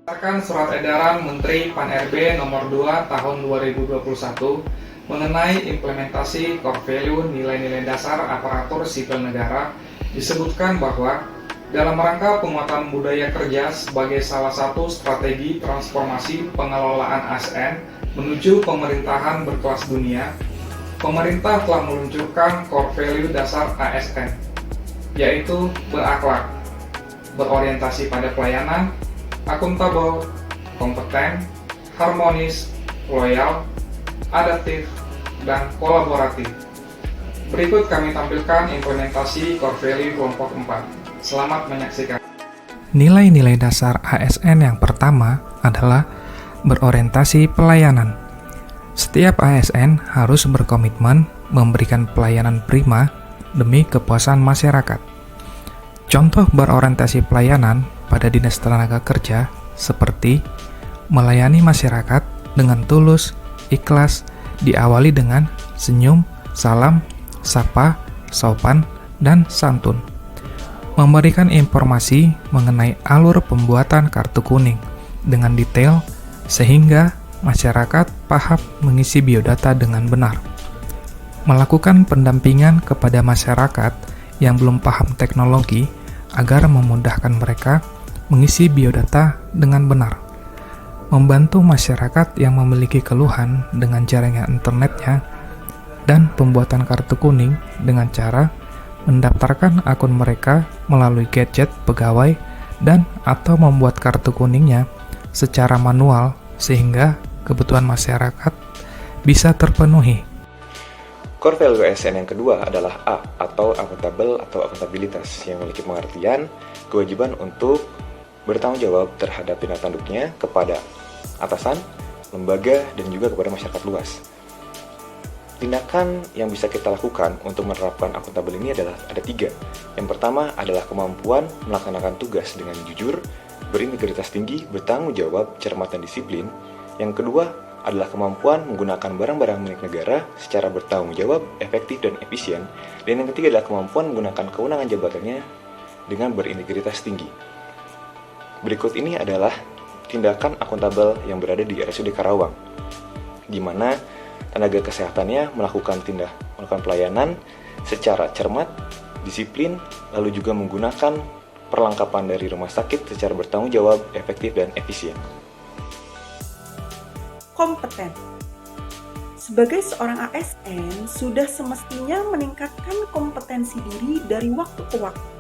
Berdasarkan Surat Edaran Menteri Pan-RB Nomor 2 Tahun 2021 mengenai implementasi core value nilai-nilai dasar aparatur sipil negara, disebutkan bahwa dalam rangka penguatan budaya kerja sebagai salah satu strategi transformasi pengelolaan ASN menuju pemerintahan berkelas dunia, pemerintah telah meluncurkan core value dasar ASN, yaitu berakhlak, berorientasi pada pelayanan, akuntabel, kompeten, harmonis, loyal, adaptif, dan kolaboratif. Berikut kami tampilkan implementasi core value kelompok 4. Selamat menyaksikan. Nilai-nilai dasar ASN yang pertama adalah berorientasi pelayanan. Setiap ASN harus berkomitmen memberikan pelayanan prima demi kepuasan masyarakat. Contoh berorientasi pelayanan pada Dinas Tenaga Kerja seperti melayani masyarakat dengan tulus, ikhlas, diawali dengan senyum, salam, sapa, sopan, dan santun. Memberikan informasi mengenai alur pembuatan kartu kuning dengan detail sehingga masyarakat paham mengisi biodata dengan benar. Melakukan pendampingan kepada masyarakat yang belum paham teknologi agar memudahkan mereka mengisi biodata dengan benar. Membantu masyarakat yang memiliki keluhan dengan jaringan internetnya dan pembuatan kartu kuning dengan cara mendaftarkan akun mereka melalui gadget pegawai dan atau membuat kartu kuningnya secara manual sehingga kebutuhan masyarakat bisa terpenuhi. Core value ASN yang kedua adalah A atau akuntabel atau akuntabilitas yang memiliki pengertian kewajiban untuk bertanggung jawab terhadap tindak tanduknya kepada atasan, lembaga, dan juga kepada masyarakat luas. Tindakan yang bisa kita lakukan untuk menerapkan akuntabel ini adalah ada 3. Yang pertama adalah kemampuan melaksanakan tugas dengan jujur, berintegritas tinggi, bertanggung jawab, cermat, dan disiplin. Yang kedua adalah kemampuan menggunakan barang-barang milik negara secara bertanggung jawab, efektif, dan efisien. Dan yang ketiga adalah kemampuan menggunakan kewenangan jabatannya dengan berintegritas tinggi. Berikut ini adalah tindakan akuntabel yang berada di RSUD Karawang, di mana tenaga kesehatannya melakukan pelayanan secara cermat, disiplin, lalu juga menggunakan perlengkapan dari rumah sakit secara bertanggung jawab, efektif, dan efisien. Kompeten. Sebagai seorang ASN, sudah semestinya meningkatkan kompetensi diri dari waktu ke waktu.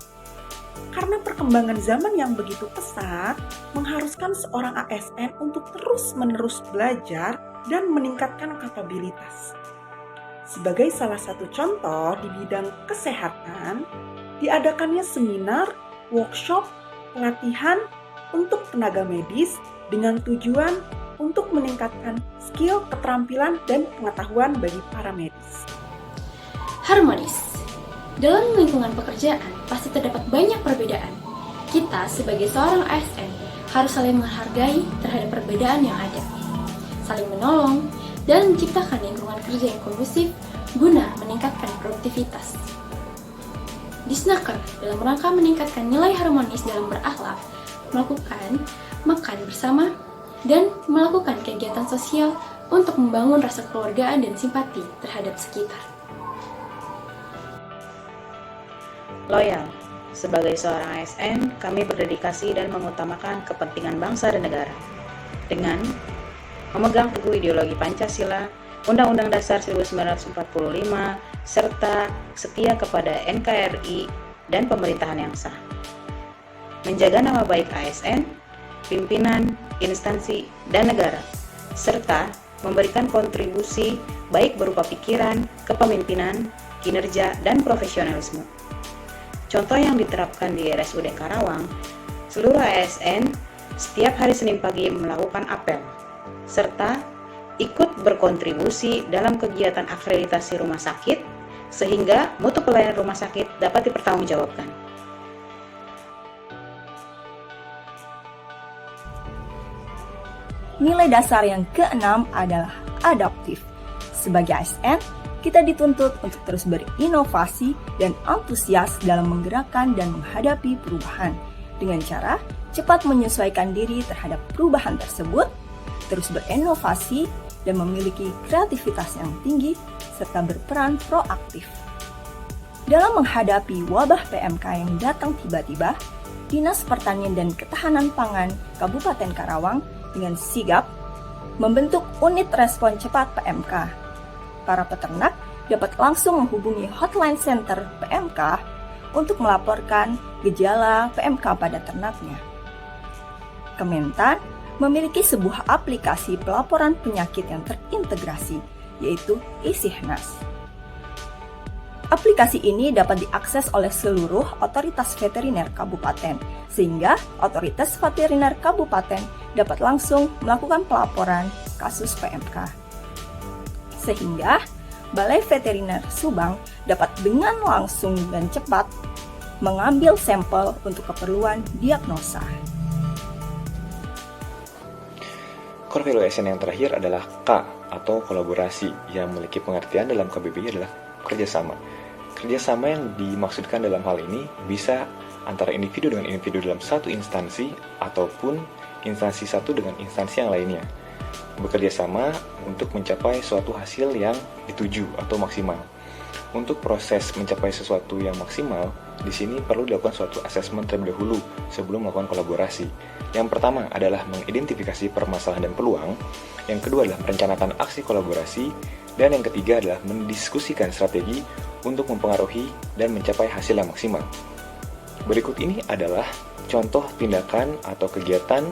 Karena perkembangan zaman yang begitu pesat, mengharuskan seorang ASN untuk terus-menerus belajar dan meningkatkan kapabilitas. Sebagai salah satu contoh di bidang kesehatan, diadakannya seminar, workshop, pelatihan untuk tenaga medis dengan tujuan untuk meningkatkan skill, keterampilan, dan pengetahuan bagi para medis. Harmonis. Dalam lingkungan pekerjaan, pasti terdapat banyak perbedaan. Kita sebagai seorang ASN harus saling menghargai terhadap perbedaan yang ada, saling menolong, dan menciptakan lingkungan kerja yang kondusif guna meningkatkan produktivitas. Disnaker dalam rangka meningkatkan nilai harmonis dalam berakhlak, melakukan makan bersama, dan melakukan kegiatan sosial untuk membangun rasa kekeluargaan dan simpati terhadap sekitar. Loyal. Sebagai seorang ASN, kami berdedikasi dan mengutamakan kepentingan bangsa dan negara dengan memegang teguh ideologi Pancasila, Undang-Undang Dasar 1945, serta setia kepada NKRI dan pemerintahan yang sah. Menjaga nama baik ASN, pimpinan, instansi, dan negara, serta memberikan kontribusi baik berupa pikiran, kepemimpinan, kinerja, dan profesionalisme. Contoh yang diterapkan di RSUD Karawang, seluruh ASN setiap hari Senin pagi melakukan apel, serta ikut berkontribusi dalam kegiatan akreditasi rumah sakit, sehingga mutu pelayanan rumah sakit dapat dipertanggungjawabkan. Nilai dasar yang keenam adalah adaptif. Sebagai ASN, kita dituntut untuk terus berinovasi dan antusias dalam menggerakkan dan menghadapi perubahan dengan cara cepat menyesuaikan diri terhadap perubahan tersebut, terus berinovasi, dan memiliki kreativitas yang tinggi, serta berperan proaktif. Dalam menghadapi wabah PMK yang datang tiba-tiba, Dinas Pertanian dan Ketahanan Pangan Kabupaten Karawang dengan sigap membentuk unit respon cepat PMK. Para peternak dapat langsung menghubungi hotline center PMK untuk melaporkan gejala PMK pada ternaknya. Kementan memiliki sebuah aplikasi pelaporan penyakit yang terintegrasi, yaitu Isihnas. Aplikasi ini dapat diakses oleh seluruh otoritas veteriner kabupaten, sehingga otoritas veteriner kabupaten dapat langsung melakukan pelaporan kasus PMK. Sehingga Balai Veteriner Subang dapat dengan langsung dan cepat mengambil sampel untuk keperluan diagnosa. Core value ASN yang terakhir adalah K atau kolaborasi, yang memiliki pengertian dalam KBBI adalah kerjasama. Kerjasama yang dimaksudkan dalam hal ini bisa antara individu dengan individu dalam satu instansi ataupun instansi satu dengan instansi yang lainnya. Bekerja sama untuk mencapai suatu hasil yang dituju atau maksimal. Untuk proses mencapai sesuatu yang maksimal, di sini perlu dilakukan suatu asesmen terlebih dahulu sebelum melakukan kolaborasi. Yang pertama adalah mengidentifikasi permasalahan dan peluang, yang kedua adalah merencanakan aksi kolaborasi, dan yang ketiga adalah mendiskusikan strategi untuk mempengaruhi dan mencapai hasil yang maksimal. Berikut ini adalah contoh tindakan atau kegiatan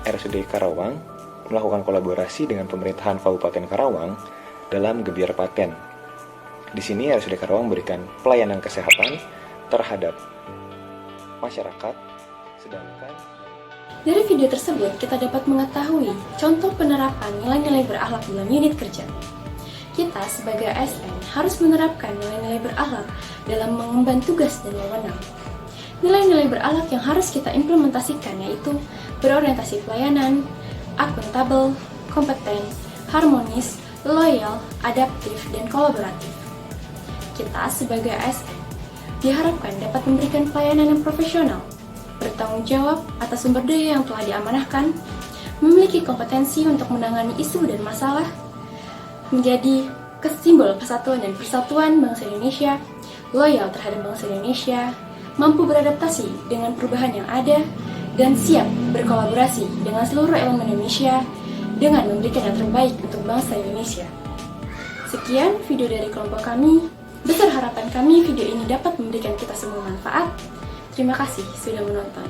RSUD Karawang melakukan kolaborasi dengan pemerintahan Kabupaten Karawang dalam Gebiar Paten. Di sini RSUD Karawang memberikan pelayanan kesehatan terhadap masyarakat, sedangkan Dari video tersebut, kita dapat mengetahui contoh penerapan nilai-nilai berakhlak dalam unit kerja. Kita sebagai ASN harus menerapkan nilai-nilai berakhlak dalam mengemban tugas dan wewenang. Nilai-nilai berakhlak yang harus kita implementasikan yaitu berorientasi pelayanan, akuntabel, kompeten, harmonis, loyal, adaptif, dan kolaboratif. Kita sebagai ASN diharapkan dapat memberikan pelayanan yang profesional, bertanggung jawab atas sumber daya yang telah diamanahkan, memiliki kompetensi untuk menangani isu dan masalah, menjadi simbol kesatuan dan persatuan bangsa Indonesia, loyal terhadap bangsa Indonesia, mampu beradaptasi dengan perubahan yang ada, dan siap berkolaborasi dengan seluruh elemen Indonesia dengan memberikan yang terbaik untuk bangsa Indonesia. Sekian video dari kelompok kami. Besar harapan kami video ini dapat memberikan kita semua manfaat. Terima kasih sudah menonton.